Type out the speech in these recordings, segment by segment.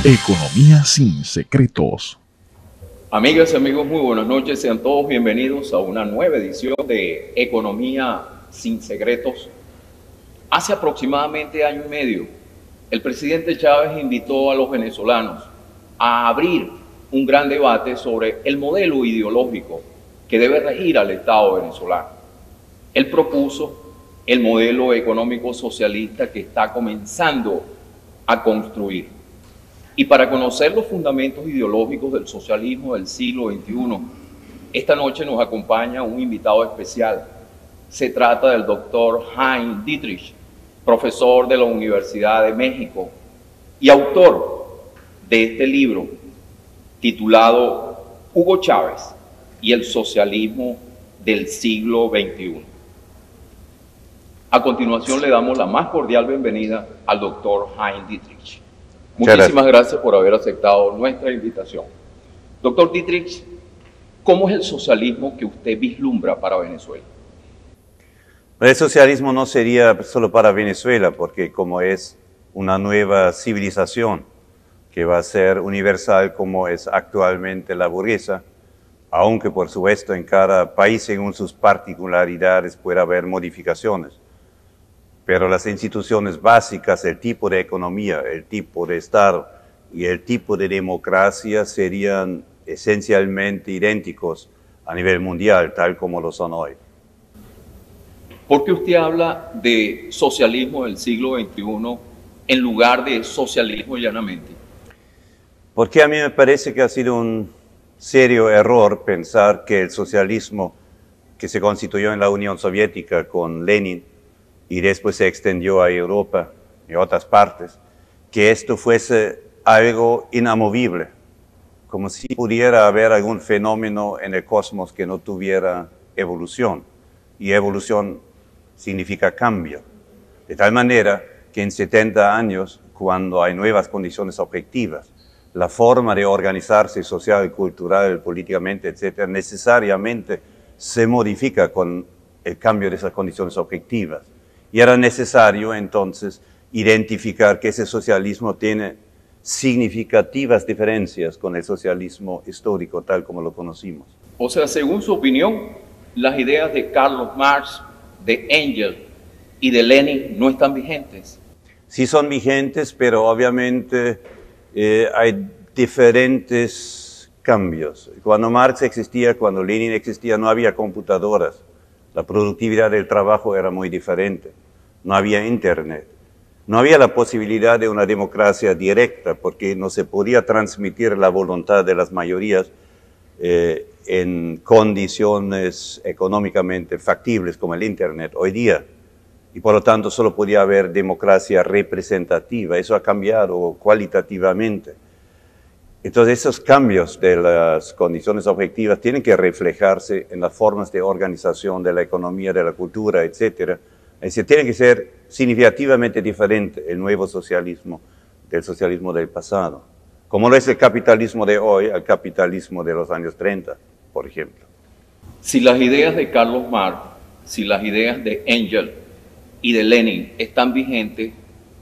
Economía sin secretos. Amigas y amigos, muy buenas noches. Sean todos bienvenidos a una nueva edición de Economía sin secretos. Hace aproximadamente año y medio, el presidente Chávez invitó a los venezolanos a abrir un gran debate sobre el modelo ideológico que debe regir al Estado venezolano. Él propuso el modelo económico socialista que está comenzando a construir. Y para conocer los fundamentos ideológicos del socialismo del siglo XXI, esta noche nos acompaña un invitado especial. Se trata del doctor Heinz Dietrich, profesor de la Universidad de México y autor de este libro titulado Hugo Chávez y el socialismo del siglo XXI. A continuación le damos la más cordial bienvenida al doctor Heinz Dietrich. Muchísimas gracias por haber aceptado nuestra invitación. Doctor Dietrich, ¿cómo es el socialismo que usted vislumbra para Venezuela? El socialismo no sería solo para Venezuela, porque como es una nueva civilización que va a ser universal como es actualmente la burguesa, aunque por supuesto en cada país según sus particularidades puede haber modificaciones. Pero las instituciones básicas, el tipo de economía, el tipo de Estado y el tipo de democracia serían esencialmente idénticos a nivel mundial, tal como lo son hoy. ¿Por qué usted habla de socialismo del siglo XXI en lugar de socialismo llanamente? Porque a mí me parece que ha sido un serio error pensar que el socialismo que se constituyó en la Unión Soviética con Lenin y después se extendió a Europa y a otras partes, que esto fuese algo inamovible, como si pudiera haber algún fenómeno en el cosmos que no tuviera evolución, y evolución significa cambio, de tal manera que en 70 años, cuando hay nuevas condiciones objetivas, la forma de organizarse social, cultural, políticamente, etc., necesariamente se modifica con el cambio de esas condiciones objetivas. Y era necesario entonces identificar que ese socialismo tiene significativas diferencias con el socialismo histórico tal como lo conocimos. O sea, según su opinión, las ideas de Carlos Marx, de Engels y de Lenin no están vigentes. Sí son vigentes, pero obviamente hay diferentes cambios. Cuando Marx existía, cuando Lenin existía, no había computadoras. La productividad del trabajo era muy diferente. No había internet. No había la posibilidad de una democracia directa porque no se podía transmitir la voluntad de las mayorías en condiciones económicamente factibles como el internet hoy día. Y por lo tanto solo podía haber democracia representativa. Eso ha cambiado cualitativamente. Entonces esos cambios de las condiciones objetivas tienen que reflejarse en las formas de organización de la economía, de la cultura, etcétera. Es decir, tiene que ser significativamente diferente el nuevo socialismo del socialismo del pasado, como lo es el capitalismo de hoy al capitalismo de los años 30, por ejemplo. Si las ideas de Carlos Marx, si las ideas de Engels y de Lenin están vigentes,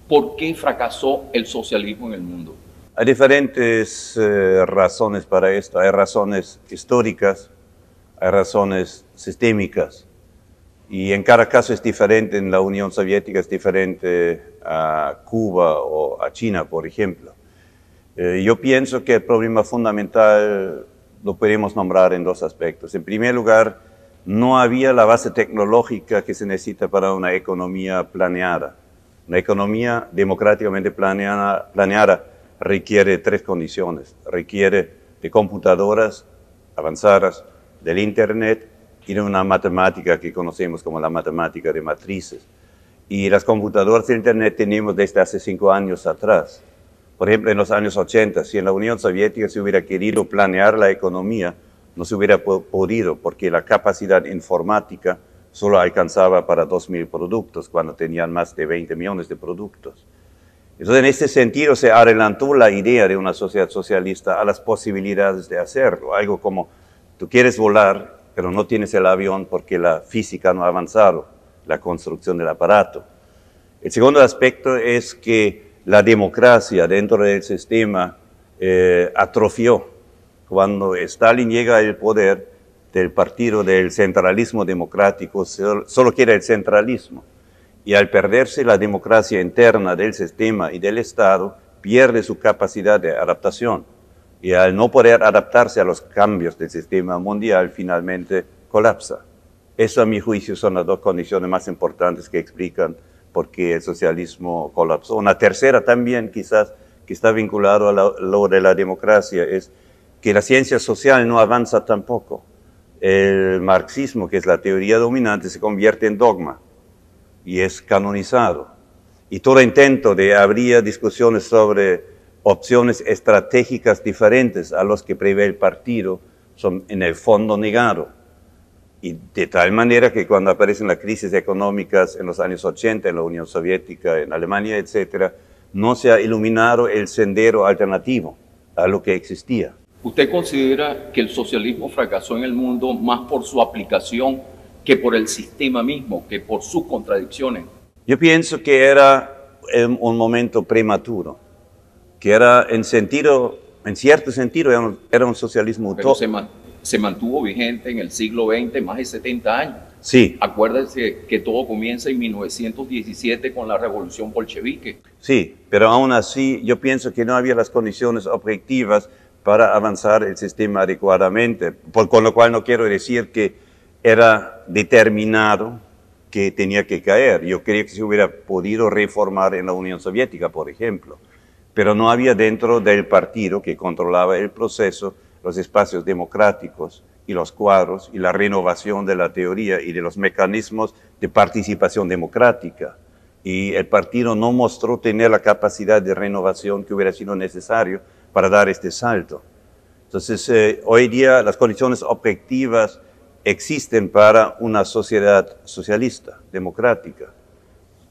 ¿por qué fracasó el socialismo en el mundo? Hay diferentes razones para esto. Hay razones históricas, hay razones sistémicas. Y en cada caso es diferente. En la Unión Soviética es diferente a Cuba o a China, por ejemplo. Yo pienso que el problema fundamental lo podemos nombrar en dos aspectos. En primer lugar, no había la base tecnológica que se necesita para una economía planeada. Una economía democráticamente planeada requiere tres condiciones. Requiere de computadoras avanzadas, del Internet, y de una matemática que conocemos como la matemática de matrices. Y las computadoras de Internet tenemos desde hace 5 años atrás. Por ejemplo, en los años 80, si en la Unión Soviética se hubiera querido planear la economía, no se hubiera podido, porque la capacidad informática solo alcanzaba para 2.000 productos, cuando tenían más de 20 millones de productos. Entonces, en este sentido, se adelantó la idea de una sociedad socialista a las posibilidades de hacerlo. Algo como, tú quieres volar, pero no tienes el avión porque la física no ha avanzado, la construcción del aparato. El segundo aspecto es que la democracia dentro del sistema atrofió. Cuando Stalin llega al poder del partido del centralismo democrático, solo quiere el centralismo. Y al perderse la democracia interna del sistema y del Estado, pierde su capacidad de adaptación. Y al no poder adaptarse a los cambios del sistema mundial, finalmente colapsa. Eso, a mi juicio, son las dos condiciones más importantes que explican por qué el socialismo colapsó. Una tercera también, quizás, que está vinculado a lo de la democracia, es que la ciencia social no avanza tampoco. El marxismo, que es la teoría dominante, se convierte en dogma y es canonizado. Y todo intento de abrir discusiones sobre opciones estratégicas diferentes a los que prevé el partido son en el fondo negados. Y de tal manera que cuando aparecen las crisis económicas en los años 80 en la Unión Soviética, en Alemania, etc., no se ha iluminado el sendero alternativo a lo que existía. ¿Usted considera que el socialismo fracasó en el mundo más por su aplicación que por el sistema mismo, que por sus contradicciones? Yo pienso que era un momento prematuro, que era en cierto sentido, era un socialismo utópico. Pero se mantuvo vigente en el siglo XX más de 70 años. Sí. Acuérdense que todo comienza en 1917 con la revolución bolchevique. Sí, pero aún así yo pienso que no había las condiciones objetivas para avanzar el sistema adecuadamente, con lo cual no quiero decir que era determinado que tenía que caer. Yo creía que se hubiera podido reformar en la Unión Soviética, por ejemplo, pero no había dentro del partido que controlaba el proceso los espacios democráticos y los cuadros y la renovación de la teoría y de los mecanismos de participación democrática. Y el partido no mostró tener la capacidad de renovación que hubiera sido necesario para dar este salto. Entonces, hoy día las condiciones objetivas existen para una sociedad socialista, democrática,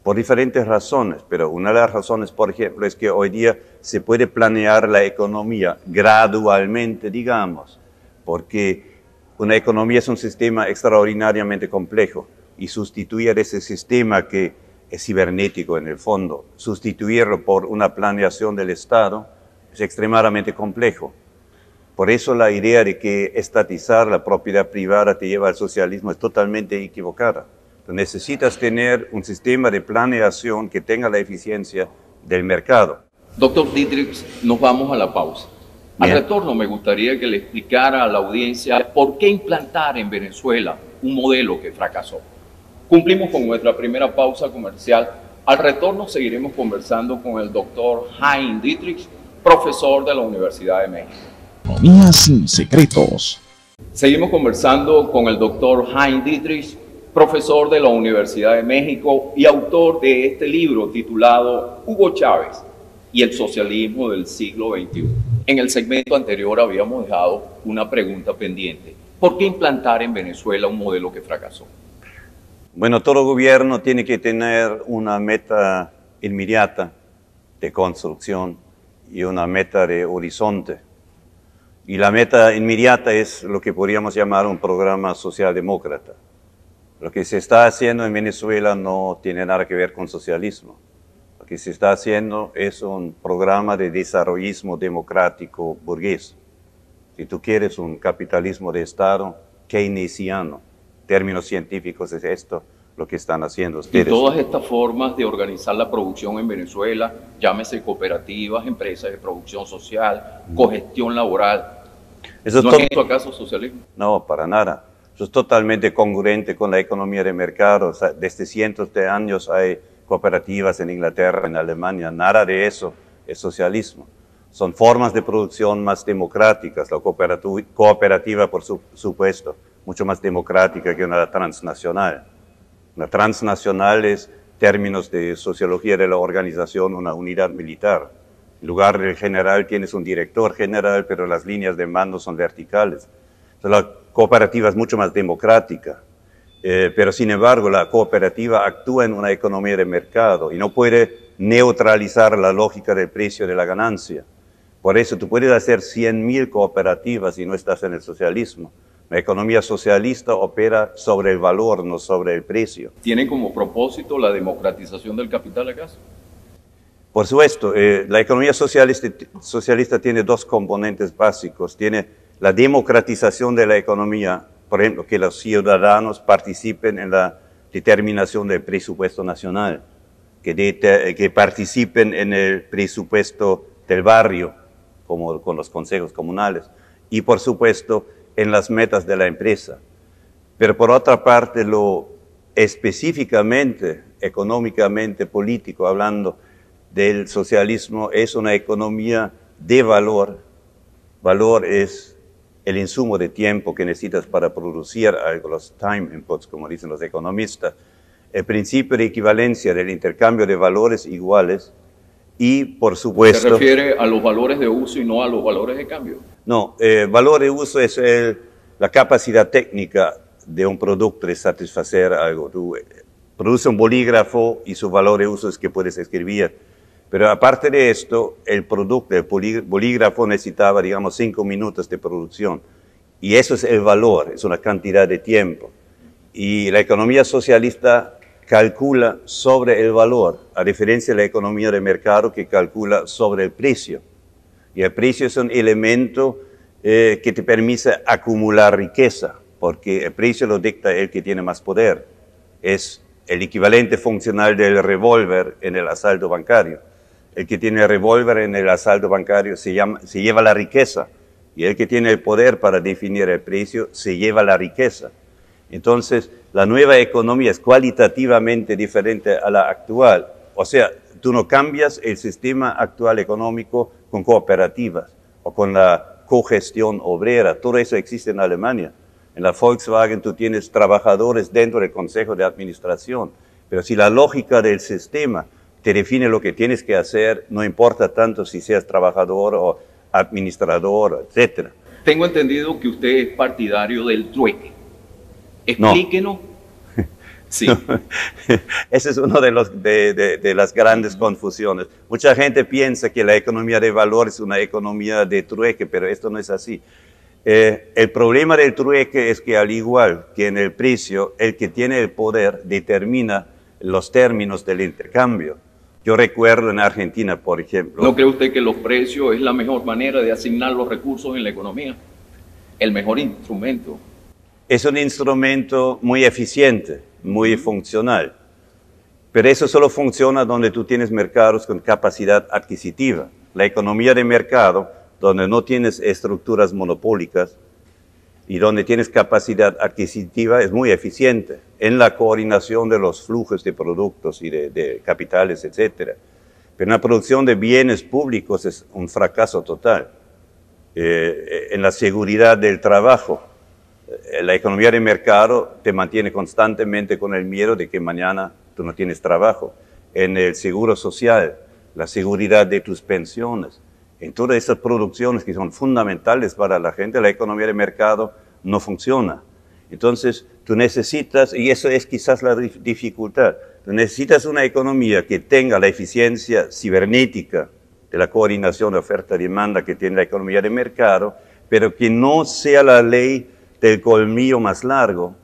por diferentes razones, pero una de las razones, por ejemplo, es que hoy día se puede planear la economía gradualmente, digamos, porque una economía es un sistema extraordinariamente complejo y sustituir ese sistema que es cibernético en el fondo, sustituirlo por una planeación del Estado es extremadamente complejo. Por eso la idea de que estatizar la propiedad privada te lleva al socialismo es totalmente equivocada. Necesitas tener un sistema de planeación que tenga la eficiencia del mercado. Doctor Dietrich, nos vamos a la pausa. Al retorno me gustaría que le explicara a la audiencia por qué implantar en Venezuela un modelo que fracasó. Cumplimos con nuestra primera pausa comercial. Al retorno seguiremos conversando con el doctor Hein Dietrich, profesor de la Universidad de México. Economía sin secretos. Seguimos conversando con el doctor Hein Dietrich, profesor de la Universidad de México y autor de este libro titulado Hugo Chávez y el socialismo del siglo XXI. En el segmento anterior habíamos dejado una pregunta pendiente. ¿Por qué implantar en Venezuela un modelo que fracasó? Bueno, todo gobierno tiene que tener una meta inmediata de construcción y una meta de horizonte. Y la meta inmediata es lo que podríamos llamar un programa socialdemócrata. Lo que se está haciendo en Venezuela no tiene nada que ver con socialismo. Lo que se está haciendo es un programa de desarrollismo democrático burgués. Si tú quieres un capitalismo de Estado keynesiano, términos científicos es esto lo que están haciendo ustedes. Y todas estas formas de organizar la producción en Venezuela, llámese cooperativas, empresas de producción social, cogestión laboral, ¿no es esto acaso socialismo? No, para nada. Eso es totalmente congruente con la economía de mercado. O sea, desde cientos de años hay cooperativas en Inglaterra, en Alemania. Nada de eso es socialismo. Son formas de producción más democráticas. La cooperativa, por supuesto, mucho más democrática que una transnacional. Una transnacional es, en términos de sociología de la organización, una unidad militar. En lugar del general tienes un director general, pero las líneas de mando son verticales. Entonces, la cooperativa es mucho más democrática, pero sin embargo la cooperativa actúa en una economía de mercado y no puede neutralizar la lógica del precio de la ganancia. Por eso tú puedes hacer 100.000 cooperativas y no estás en el socialismo. La economía socialista opera sobre el valor, no sobre el precio. ¿Tiene como propósito la democratización del capital acaso? Por supuesto, la economía socialista tiene dos componentes básicos. Tiene la democratización de la economía, por ejemplo, que los ciudadanos participen en la determinación del presupuesto nacional, que participen en el presupuesto del barrio, como con los consejos comunales, y por supuesto en las metas de la empresa. Pero por otra parte, lo específicamente, económicamente, político, hablando del socialismo, es una economía de valor. Valor es el insumo de tiempo que necesitas para producir algo, los time inputs, como dicen los economistas. El principio de equivalencia del intercambio de valores iguales y, por supuesto... ¿Se refiere a los valores de uso y no a los valores de cambio? No, valor de uso es la capacidad técnica de un producto de satisfacer algo. Tú produces un bolígrafo y su valor de uso es que puedes escribir. Pero aparte de esto, el producto, el bolígrafo necesitaba, digamos, 5 minutos de producción. Y eso es el valor, es una cantidad de tiempo. Y la economía socialista calcula sobre el valor, a diferencia de la economía de mercado que calcula sobre el precio. Y el precio es un elemento que te permite acumular riqueza, porque el precio lo dicta el que tiene más poder. Es el equivalente funcional del revólver en el asalto bancario. El que tiene el revólver en el asalto bancario se lleva la riqueza, y el que tiene el poder para definir el precio se lleva la riqueza. Entonces, la nueva economía es cualitativamente diferente a la actual. O sea, tú no cambias el sistema actual económico con cooperativas o con la cogestión obrera. Todo eso existe en Alemania. En la Volkswagen tú tienes trabajadores dentro del Consejo de Administración. Pero si la lógica del sistema te define lo que tienes que hacer, no importa tanto si seas trabajador o administrador, etc. Tengo entendido que usted es partidario del trueque. Explíquenos. No. Sí. Ese es uno de las grandes confusiones. Mucha gente piensa que la economía de valor es una economía de trueque, pero esto no es así. El problema del trueque es que, al igual que en el precio, el que tiene el poder determina los términos del intercambio. Yo recuerdo en Argentina, por ejemplo... ¿No cree usted que los precios es la mejor manera de asignar los recursos en la economía? El mejor instrumento. Es un instrumento muy eficiente, muy funcional. Pero eso solo funciona donde tú tienes mercados con capacidad adquisitiva. La economía de mercado, donde no tienes estructuras monopólicas y donde tienes capacidad adquisitiva, es muy eficiente en la coordinación de los flujos de productos y de capitales, etc. Pero en la producción de bienes públicos es un fracaso total. En la seguridad del trabajo, la economía de mercado te mantiene constantemente con el miedo de que mañana tú no tienes trabajo. En el seguro social, la seguridad de tus pensiones, en todas esas producciones que son fundamentales para la gente, la economía de mercado no funciona. Entonces, tú necesitas, y eso es quizás la dificultad, tú necesitas una economía que tenga la eficiencia cibernética de la coordinación de oferta y demanda que tiene la economía de mercado, pero que no sea la ley del colmillo más largo,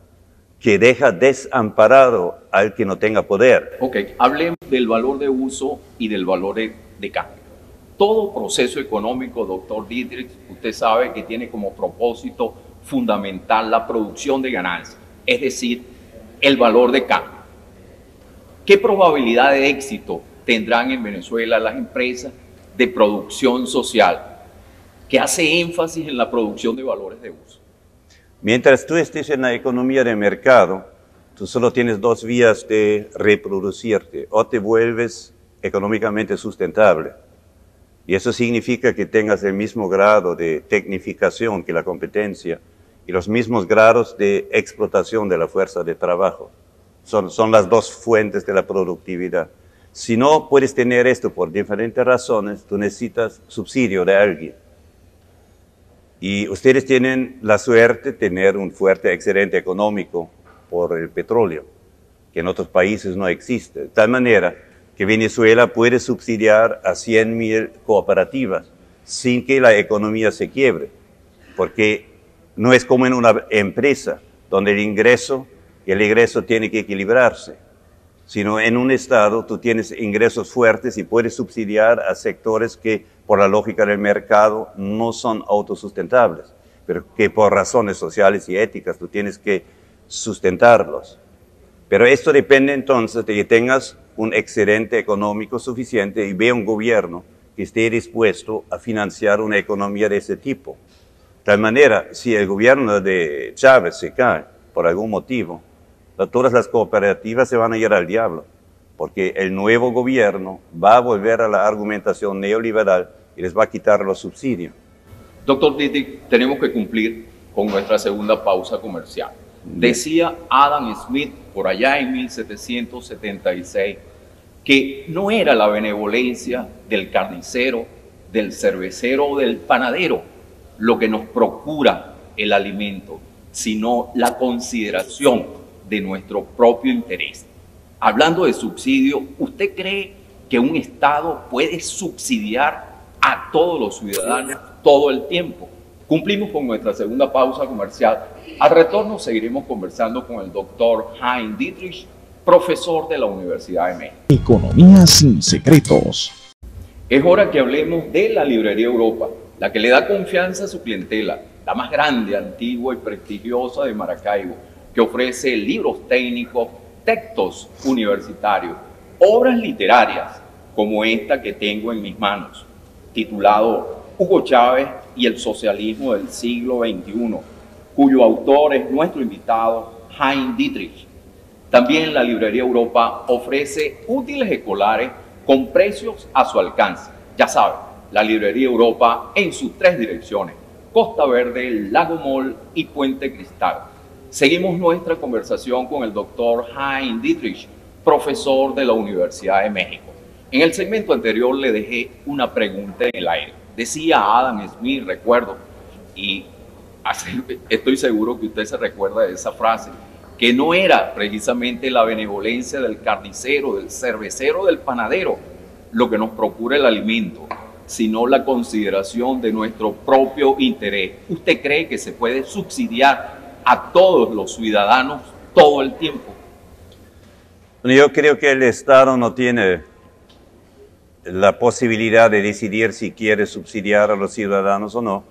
que deja desamparado al que no tenga poder. Ok, hablemos del valor de uso y del valor de cambio. Todo proceso económico, doctor Dietrich, usted sabe que tiene como propósito fundamental la producción de ganancias, es decir, el valor de cambio. ¿Qué probabilidad de éxito tendrán en Venezuela las empresas de producción social que hace énfasis en la producción de valores de uso? Mientras tú estés en la economía de mercado, tú solo tienes dos vías de reproducirte. O te vuelves económicamente sustentable, y eso significa que tengas el mismo grado de tecnificación que la competencia y los mismos grados de explotación de la fuerza de trabajo. Son las dos fuentes de la productividad. Si no puedes tener esto por diferentes razones, tú necesitas subsidio de alguien. Y ustedes tienen la suerte de tener un fuerte excedente económico por el petróleo, que en otros países no existe. De tal manera que Venezuela puede subsidiar a 100.000 cooperativas sin que la economía se quiebre, porque no es como en una empresa donde el ingreso y el egreso tienen que equilibrarse. sino en un Estado tú tienes ingresos fuertes y puedes subsidiar a sectores que por la lógica del mercado no son autosustentables, pero que por razones sociales y éticas tú tienes que sustentarlos. Pero esto depende entonces de que tengas un excedente económico suficiente y vea un gobierno que esté dispuesto a financiar una economía de ese tipo. De tal manera, si el gobierno de Chávez se cae por algún motivo, todas las cooperativas se van a ir al diablo, porque el nuevo gobierno va a volver a la argumentación neoliberal y les va a quitar los subsidios. Doctor Dietrich, tenemos que cumplir con nuestra segunda pausa comercial. Decía Adam Smith por allá en 1776 que no era la benevolencia del carnicero, del cervecero o del panadero lo que nos procura el alimento, sino la consideración de nuestro propio interés. Hablando de subsidio, ¿usted cree que un Estado puede subsidiar a todos los ciudadanos todo el tiempo? Cumplimos con nuestra segunda pausa comercial. Al retorno seguiremos conversando con el doctor Hein Dietrich, profesor de la Universidad de México. Economía sin secretos. Es hora que hablemos de la Librería Europa, la que le da confianza a su clientela, la más grande, antigua y prestigiosa de Maracaibo, que ofrece libros técnicos, textos universitarios, obras literarias, como esta que tengo en mis manos, titulado Hugo Chávez y el socialismo del siglo XXI, cuyo autor es nuestro invitado, Hein Dietrich. También la Librería Europa ofrece útiles escolares con precios a su alcance. Ya saben, la Librería Europa en sus 3 direcciones, Costa Verde, Lago Mall y Puente Cristal. Seguimos nuestra conversación con el doctor Hein Dietrich, profesor de la Universidad de México. En el segmento anterior le dejé una pregunta en el aire. Decía Adam Smith, recuerdo, y estoy seguro que usted se recuerda de esa frase, que no era precisamente la benevolencia del carnicero, del cervecero, del panadero, lo que nos procura el alimento, sino la consideración de nuestro propio interés. ¿Usted cree que se puede subsidiar a todos los ciudadanos todo el tiempo? Yo creo que el Estado no tiene la posibilidad de decidir si quiere subsidiar a los ciudadanos o no,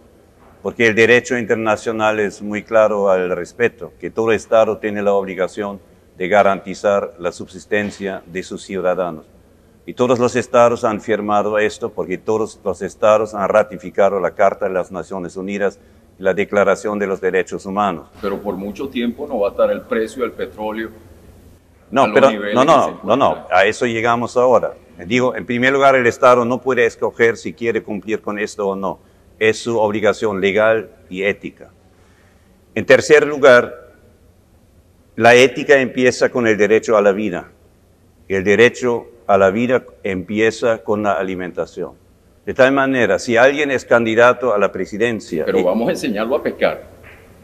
porque el derecho internacional es muy claro al respecto, que todo Estado tiene la obligación de garantizar la subsistencia de sus ciudadanos. Y todos los Estados han firmado esto porque todos los Estados han ratificado la Carta de las Naciones Unidas y la Declaración de los Derechos Humanos. Pero por mucho tiempo no va a estar el precio del petróleo. No, a eso llegamos ahora. Digo, en primer lugar, el Estado no puede escoger si quiere cumplir con esto o no. Es su obligación legal y ética. En tercer lugar, la ética empieza con el derecho a la vida. El derecho a la vida empieza con la alimentación. De tal manera, si alguien es candidato a la presidencia... Pero vamos a enseñarlo a pescar,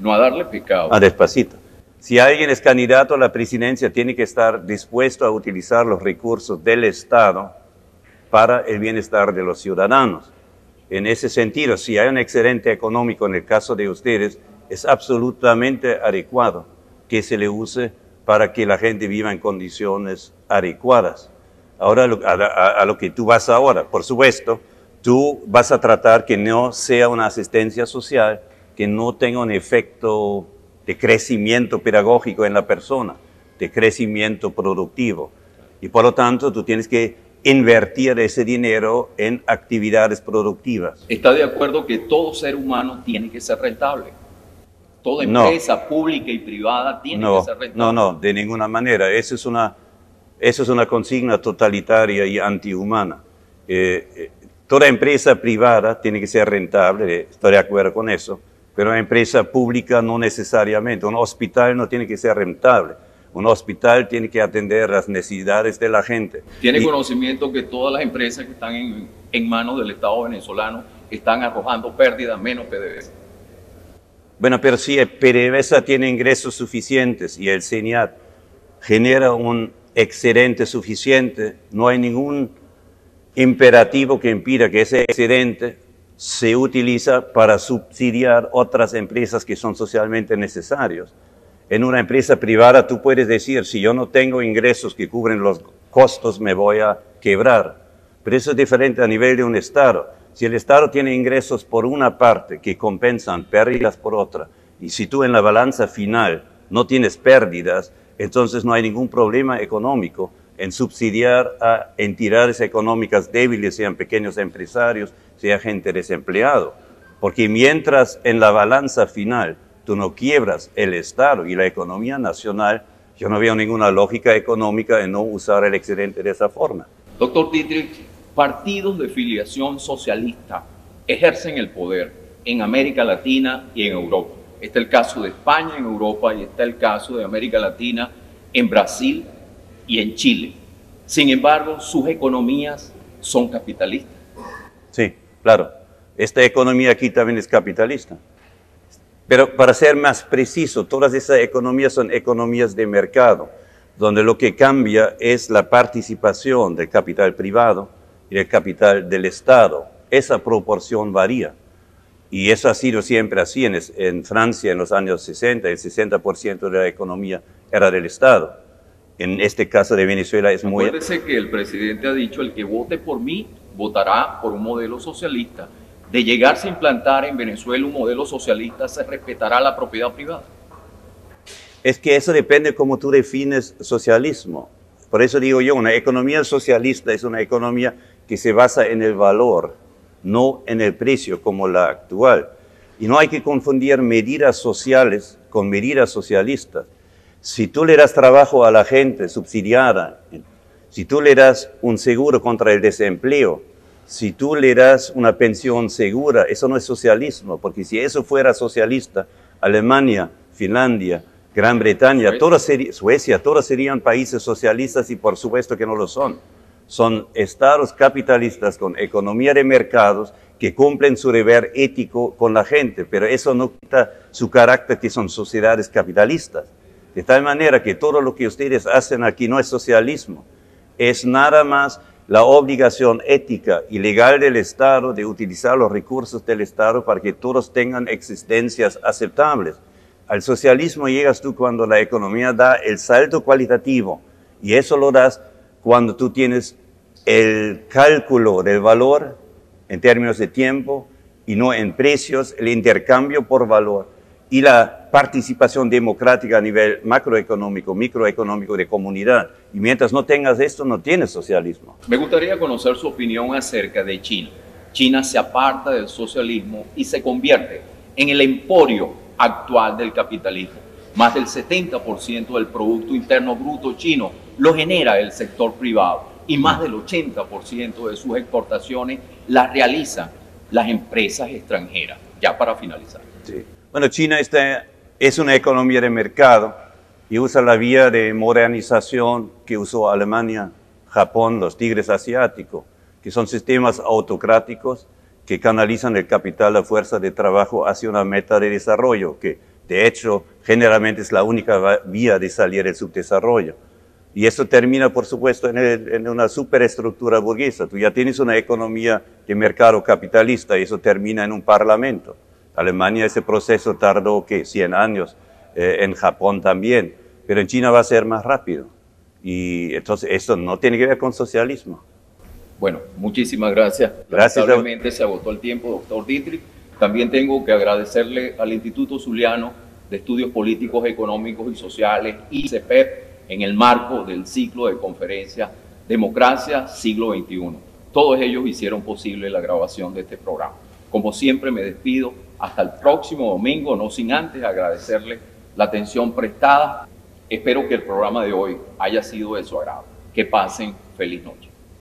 no a darle pescado. Despacito. Si alguien es candidato a la presidencia, tiene que estar dispuesto a utilizar los recursos del Estado para el bienestar de los ciudadanos. En ese sentido, si hay un excedente económico en el caso de ustedes, es absolutamente adecuado que se le use para que la gente viva en condiciones adecuadas. Ahora, a lo que tú vas ahora, por supuesto, tú vas a tratar que no sea una asistencia social, que no tenga un efecto de crecimiento pedagógico en la persona, de crecimiento productivo. Y por lo tanto, tú tienes que invertir ese dinero en actividades productivas. ¿Está de acuerdo que todo ser humano tiene que ser rentable? Toda empresa pública y privada tiene que ser rentable. No, de ninguna manera. Eso es una consigna totalitaria y antihumana. Toda empresa privada tiene que ser rentable, estoy de acuerdo con eso, pero una empresa pública no necesariamente. Un hospital no tiene que ser rentable. Un hospital tiene que atender las necesidades de la gente. ¿Tiene conocimiento que todas las empresas que están en manos del Estado venezolano están arrojando pérdidas menos PDVSA? Bueno, pero si el PDVSA tiene ingresos suficientes y el CENIAT genera un excedente suficiente, no hay ningún imperativo que impida que ese excedente se utiliza para subsidiar otras empresas que son socialmente necesarios. En una empresa privada tú puedes decir, si yo no tengo ingresos que cubren los costos, me voy a quebrar. Pero eso es diferente a nivel de un Estado. Si el Estado tiene ingresos por una parte que compensan pérdidas por otra, y si tú en la balanza final no tienes pérdidas, entonces no hay ningún problema económico en subsidiar a entidades económicas débiles, sean pequeños empresarios, sea gente desempleado. Porque mientras en la balanza final tú no quiebras el Estado y la economía nacional, yo no veo ninguna lógica económica en no usar el excedente de esa forma. Doctor Dietrich, partidos de filiación socialista ejercen el poder en América Latina y en Europa. Está el caso de España en Europa y está el caso de América Latina en Brasil y en Chile. Sin embargo, sus economías son capitalistas. Sí, claro. Esta economía aquí también es capitalista. Pero para ser más preciso, todas esas economías son economías de mercado, donde lo que cambia es la participación del capital privado y del capital del Estado. Esa proporción varía. Y eso ha sido siempre así. En Francia, en los años 60, el 60% de la economía era del Estado. En este caso de Venezuela es muy... Acuérdese que el presidente ha dicho, el que vote por mí, votará por un modelo socialista. De llegarse a implantar en Venezuela un modelo socialista, se respetará la propiedad privada. Es que eso depende de cómo tú defines socialismo. Por eso digo yo, una economía socialista es una economía que se basa en el valor, no en el precio como la actual. Y no hay que confundir medidas sociales con medidas socialistas. Si tú le das trabajo a la gente subsidiada, si tú le das un seguro contra el desempleo, si tú le das una pensión segura, eso no es socialismo, porque si eso fuera socialista, Alemania, Finlandia, Gran Bretaña, Suecia, todos serían países socialistas y por supuesto que no lo son. Son estados capitalistas con economía de mercados que cumplen su deber ético con la gente, pero eso no quita su carácter que son sociedades capitalistas. De tal manera que todo lo que ustedes hacen aquí no es socialismo, es nada más la obligación ética y legal del Estado de utilizar los recursos del Estado para que todos tengan existencias aceptables. Al socialismo llegas tú cuando la economía da el salto cualitativo y eso lo das cuando tú tienes el cálculo del valor en términos de tiempo y no en precios, el intercambio por valor y la participación democrática a nivel macroeconómico, microeconómico de comunidad. Y mientras no tengas esto, no tienes socialismo. Me gustaría conocer su opinión acerca de China. China se aparta del socialismo y se convierte en el emporio actual del capitalismo. Más del 70% del Producto Interno Bruto chino lo genera el sector privado y más del 80% de sus exportaciones las realizan las empresas extranjeras. Ya para finalizar. Sí. Bueno, China es una economía de mercado y usa la vía de modernización que usó Alemania, Japón, los tigres asiáticos, que son sistemas autocráticos que canalizan el capital, la fuerza de trabajo hacia una meta de desarrollo, que de hecho generalmente es la única vía de salir del subdesarrollo. Y eso termina, por supuesto, en una superestructura burguesa. Tú ya tienes una economía de mercado capitalista y eso termina en un parlamento. Alemania ese proceso tardó, ¿qué? 100 años, en Japón también, pero en China va a ser más rápido. Y entonces esto no tiene que ver con socialismo. Bueno, muchísimas gracias. Gracias. Lamentablemente se agotó el tiempo, doctor Dietrich. También tengo que agradecerle al Instituto Zuliano de Estudios Políticos, Económicos y Sociales, ICEPEP, en el marco del ciclo de conferencias Democracia Siglo XXI. Todos ellos hicieron posible la grabación de este programa. Como siempre me despido hasta el próximo domingo, no sin antes agradecerle la atención prestada. Espero que el programa de hoy haya sido de su agrado. Que pasen feliz noche.